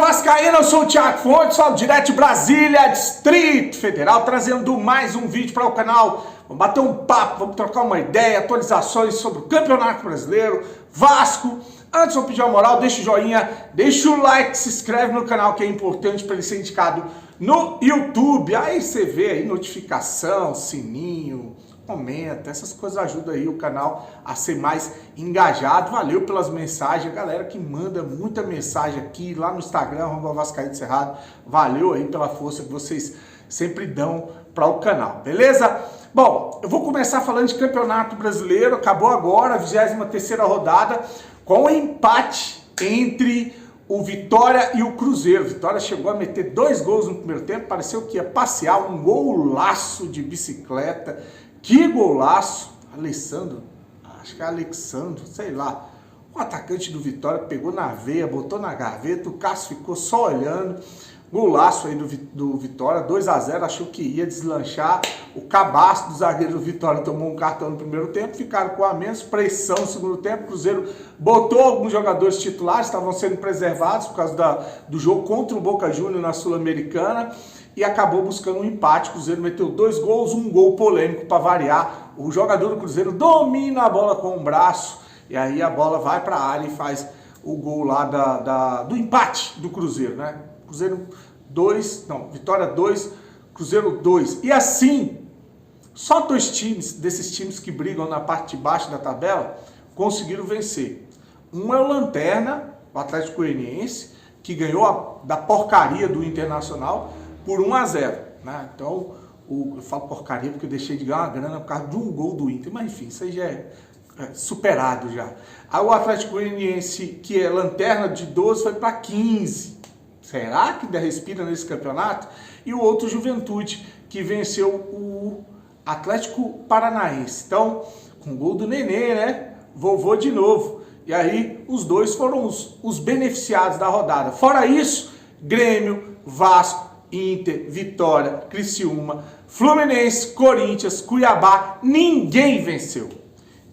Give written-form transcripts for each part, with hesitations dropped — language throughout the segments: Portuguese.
Vascaína, eu sou o Thiago Fontes, falo direto de Brasília, Distrito Federal, trazendo mais um vídeo para o canal. Vamos bater um papo, vamos trocar uma ideia, atualizações sobre o Campeonato Brasileiro, Vasco. Antes eu pedir uma moral, deixa o joinha, deixa o like, se inscreve no canal que é importante para ele ser indicado no YouTube. Aí você vê aí notificação, sininho, comenta, essas coisas ajudam aí o canal a ser mais engajado. Valeu pelas mensagens, a galera que manda muita mensagem aqui lá no Instagram, @Vascaíno Cerrado. Valeu aí pela força que vocês sempre dão para o canal, beleza? Bom, eu vou começar falando de Campeonato Brasileiro. Acabou agora a 23ª rodada com o empate entre o Vitória e o Cruzeiro. Vitória chegou a meter 2 gols no primeiro tempo, pareceu que ia passear, um golaço de bicicleta. Que golaço! Alessandro, acho que é Alexandro, sei lá. O atacante do Vitória pegou na veia, botou na gaveta, o Cássio ficou só olhando. Golaço aí do Vitória, 2-0, achou que ia deslanchar. O cabaço do zagueiro do Vitória tomou um cartão no primeiro tempo, ficaram com a menos, pressão no segundo tempo. O Cruzeiro botou alguns jogadores titulares, estavam sendo preservados por causa do jogo contra o Boca Juniors na Sul-Americana, e acabou buscando um empate. O Cruzeiro meteu 2 gols, um gol polêmico para variar. O jogador do Cruzeiro domina a bola com o braço, e aí a bola vai para a área e faz o gol lá do empate do Cruzeiro, né? Cruzeiro 2, não, Vitória 2, Cruzeiro 2. E assim, só 2 times, desses times que brigam na parte de baixo da tabela, conseguiram vencer. Um é o Lanterna, o Atlético Goianiense, que ganhou da porcaria do Internacional por 1-0. Né? Então, eu falo porcaria porque eu deixei de ganhar uma grana por causa de um gol do Inter. Mas enfim, isso aí já é superado já. Aí o Atlético Goianiense, que é Lanterna, de 12, foi para 15. Será que ainda respira nesse campeonato? E o outro Juventude, que venceu o Atlético Paranaense. Então, com o gol do Nenê, né? Vovô de novo. E aí, os dois foram os beneficiados da rodada. Fora isso, Grêmio, Vasco, Inter, Vitória, Criciúma, Fluminense, Corinthians, Cuiabá, ninguém venceu.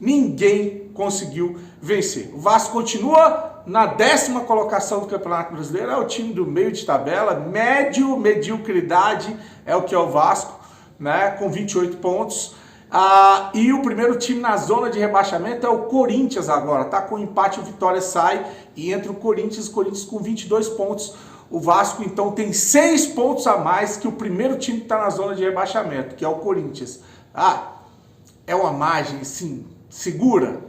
Ninguém conseguiu vencer. O Vasco continua na 10ª colocação do Campeonato Brasileiro, é o time do meio de tabela, mediocridade é o que é o Vasco, né, com 28 pontos. E o primeiro time na zona de rebaixamento é o Corinthians agora, tá com empate, o Vitória sai e entra o Corinthians com 22 pontos. O Vasco então tem 6 pontos a mais que o primeiro time que está na zona de rebaixamento, que é o Corinthians. É uma margem, assim, segura?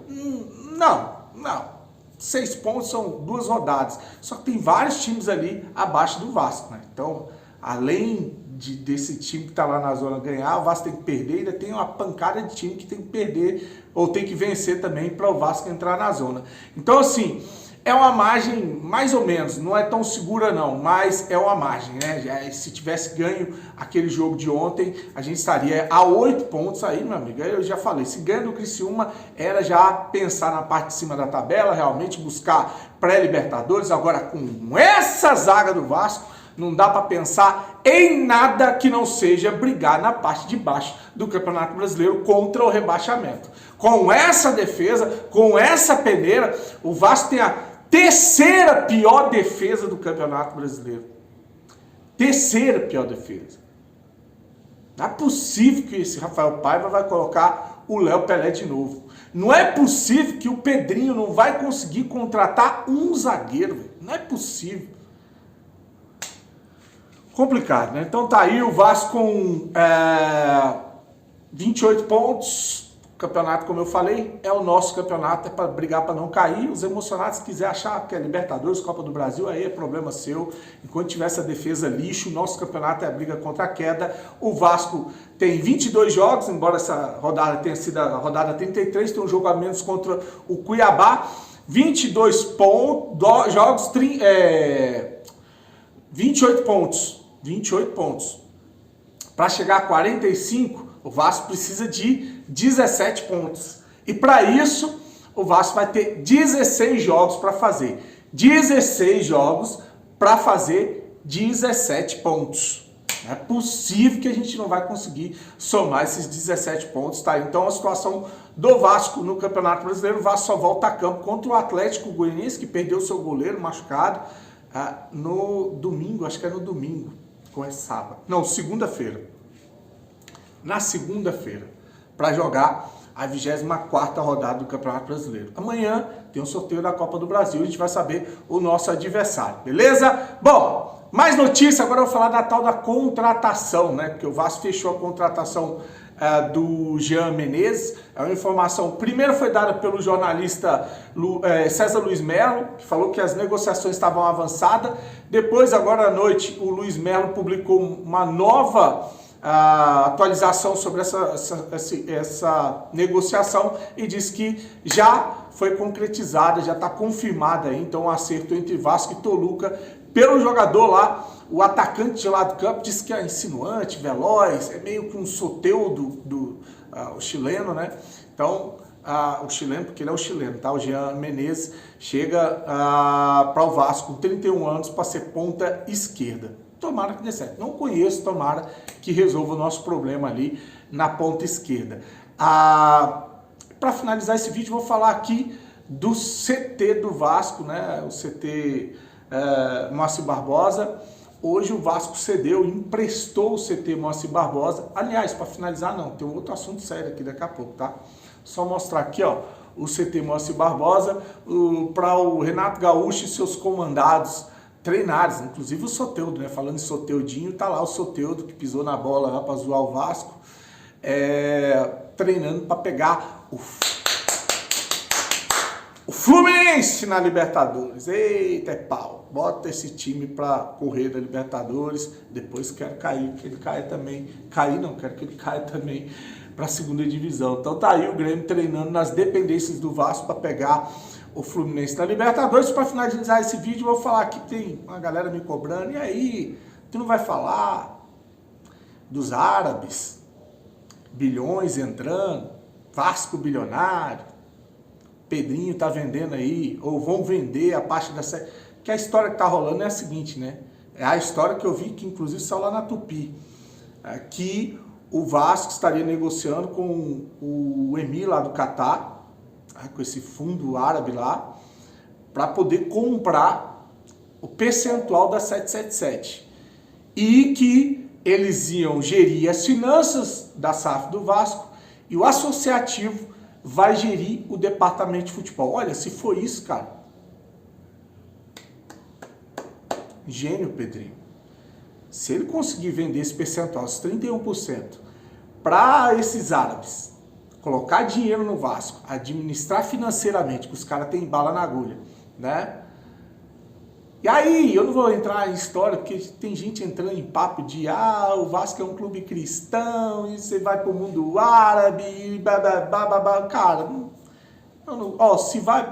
Não. 6 pontos são 2 rodadas. Só que tem vários times ali abaixo do Vasco, né? Então, além desse time que está lá na zona ganhar, o Vasco tem que perder, ainda tem uma pancada de time que tem que perder ou tem que vencer também para o Vasco entrar na zona. Então, assim, é uma margem mais ou menos, não é tão segura não, mas é uma margem, né? Se tivesse ganho aquele jogo de ontem, a gente estaria a 8 pontos aí, meu amigo. Eu já falei, se ganha do Criciúma, era já pensar na parte de cima da tabela, realmente buscar pré-Libertadores. Agora, com essa zaga do Vasco, não dá para pensar em nada que não seja brigar na parte de baixo do Campeonato Brasileiro contra o rebaixamento. Com essa defesa, com essa peneira, o Vasco tem a 3ª pior defesa do Campeonato Brasileiro. 3ª pior defesa. Não é possível que esse Rafael Paiva vai colocar o Léo Pelé de novo. Não é possível que o Pedrinho não vai conseguir contratar um zagueiro. Véio. Não é possível. Complicado, né? Então tá aí o Vasco com 28 pontos. O campeonato, como eu falei, é o nosso campeonato, é para brigar para não cair. Os emocionados, se quiser achar que é Libertadores, Copa do Brasil, aí é problema seu. Enquanto tiver essa defesa lixo, o nosso campeonato é a briga contra a queda. O Vasco tem 22 jogos, embora essa rodada tenha sido a rodada 33, tem um jogo a menos contra o Cuiabá. 22 pontos, jogos, 28 pontos. 28 pontos. Para chegar a 45, o Vasco precisa de 17 pontos. E para isso, o Vasco vai ter 16 jogos para fazer. 16 jogos para fazer 17 pontos. Não é possível que a gente não vai conseguir somar esses 17 pontos, tá? Então a situação do Vasco no Campeonato Brasileiro, o Vasco só volta a campo contra o Atlético Goianiense, que perdeu seu goleiro machucado. no domingo, acho que é no domingo, ou é sábado, não, segunda-feira. Na segunda-feira, para jogar a 24ª rodada do Campeonato Brasileiro. Amanhã tem um sorteio da Copa do Brasil, a gente vai saber o nosso adversário, beleza? Bom, mais notícia, agora eu vou falar da tal da contratação, né? Porque o Vasco fechou a contratação do Jean Menezes. É uma informação, primeiro foi dada pelo jornalista César Luiz Melo, que falou que as negociações estavam avançadas. Depois, agora à noite, o Luiz Melo publicou uma nova atualização sobre essa negociação e diz que já foi concretizada, já está confirmada aí, então um acerto entre Vasco e Toluca pelo jogador lá. O atacante de lá do campo diz que é insinuante, veloz, é meio que um Soteldo o chileno, né? Então, o chileno, porque ele é o chileno, tá? O Jean Menezes chega para o Vasco com 31 anos para ser ponta esquerda. Tomara que dê certo. Não conheço, tomara que resolva o nosso problema ali na ponta esquerda. Para finalizar esse vídeo, vou falar aqui do CT do Vasco, né? O CT Moacir Barbosa. Hoje o Vasco cedeu, emprestou o CT Moacir Barbosa. Aliás, para finalizar, não, tem um outro assunto sério aqui daqui a pouco, tá? Só mostrar aqui, ó, o CT Moacir Barbosa para o Renato Gaúcho e seus comandados treinados, inclusive o Soteldo, né? Falando em Soteudinho, tá lá o Soteldo que pisou na bola lá para zoar o Vasco, treinando para pegar o Fluminense na Libertadores. Eita, pau! Bota esse time para correr da Libertadores. Depois quero cair, que ele caia também. Cair não, quero que ele caia também para a segunda divisão. Então tá aí o Grêmio treinando nas dependências do Vasco para pegar o Fluminense na Libertadores. Para finalizar esse vídeo, eu vou falar que tem uma galera me cobrando. E aí, tu não vai falar dos árabes, bilhões entrando, Vasco bilionário, Pedrinho tá vendendo aí, ou vão vender a parte da série. Que a história que tá rolando é a seguinte, né? É a história que eu vi, que inclusive saiu lá na Tupi, que o Vasco estaria negociando com o Emir lá do Catar, com esse fundo árabe lá, para poder comprar o percentual da 777. E que eles iam gerir as finanças da SAF do Vasco e o associativo vai gerir o departamento de futebol. Olha, se for isso, cara, gênio, Pedrinho. Se ele conseguir vender esse percentual, os 31%, para esses árabes, colocar dinheiro no Vasco, administrar financeiramente, que os caras têm bala na agulha, né? E aí, eu não vou entrar em história, porque tem gente entrando em papo de o Vasco é um clube cristão, e você vai pro mundo árabe, e babá. Cara,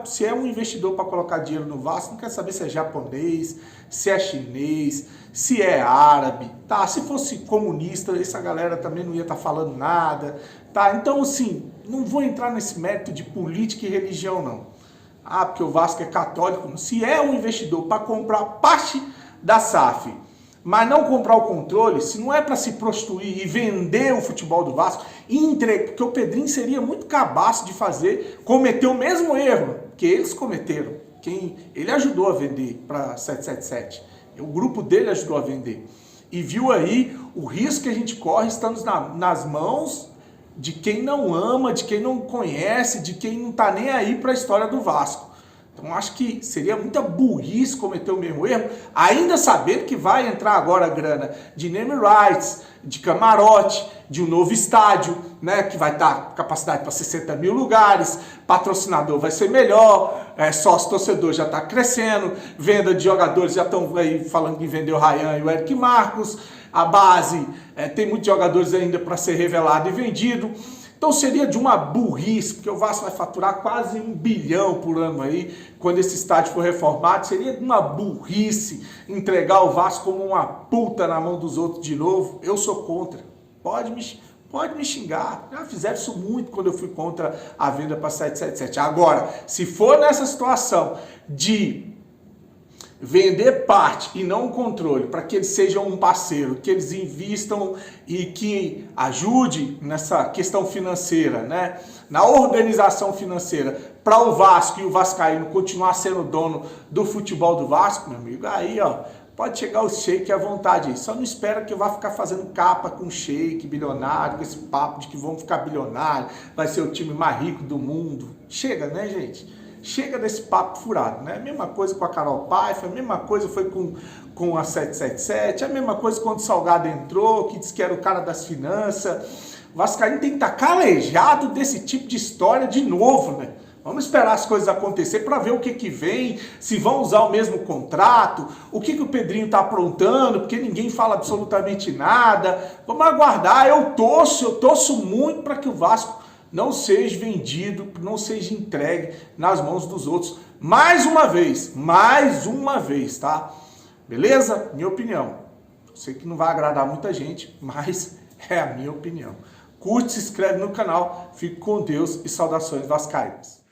se é um investidor para colocar dinheiro no Vasco, não quer saber se é japonês, se é chinês, se é árabe, tá? Se fosse comunista, essa galera também não ia estar falando nada, tá? Então, assim, não vou entrar nesse mérito de política e religião, não. Porque o Vasco é católico. Se é um investidor para comprar parte da SAF, mas não comprar o controle, se não é para se prostituir e vender o futebol do Vasco, porque o Pedrinho seria muito cabaço de cometer o mesmo erro que eles cometeram. Ele ajudou a vender para 777. O grupo dele ajudou a vender. E viu aí o risco que a gente corre estando nas mãos de quem não ama, de quem não conhece, de quem não tá nem aí para a história do Vasco. Então acho que seria muita burrice cometer o mesmo erro, ainda sabendo que vai entrar agora a grana de name rights, de camarote, de um novo estádio, né, que vai dar capacidade para 60 mil lugares, patrocinador vai ser melhor, sócio torcedor já está crescendo, venda de jogadores já estão aí falando que vender o Ryan e o Eric Marcos, a base tem muitos jogadores ainda para ser revelado e vendido. Então seria de uma burrice, porque o Vasco vai faturar quase 1 bilhão por ano aí, quando esse estádio for reformado. Seria de uma burrice entregar o Vasco como uma puta na mão dos outros de novo. Eu sou contra. Pode me xingar. Já fizeram isso muito quando eu fui contra a venda para 777. Agora, se for nessa situação de vender parte e não o controle, para que eles sejam um parceiro, que eles invistam e que ajude nessa questão financeira, né? Na organização financeira, para o Vasco e o vascaíno continuar sendo dono do futebol do Vasco, meu amigo, aí, ó, pode chegar o Sheik à vontade aí. Só não espera que eu vá ficar fazendo capa com o Sheik bilionário, com esse papo de que vão ficar bilionário, vai ser o time mais rico do mundo. Chega, né, gente? Chega desse papo furado, né? A mesma coisa com a Carol Paiva, a mesma coisa foi com a 777, a mesma coisa quando o Salgado entrou, que disse que era o cara das finanças. O vascaíno tem que estar calejado desse tipo de história de novo, né? Vamos esperar as coisas acontecer para ver o que vem, se vão usar o mesmo contrato, o que o Pedrinho está aprontando, porque ninguém fala absolutamente nada. Vamos aguardar, eu torço muito para que o Vasco não seja vendido, não seja entregue nas mãos dos outros. Mais uma vez, tá? Beleza? Minha opinião. Eu sei que não vai agradar muita gente, mas é a minha opinião. Curte, se inscreve no canal, fique com Deus e saudações vascaínas.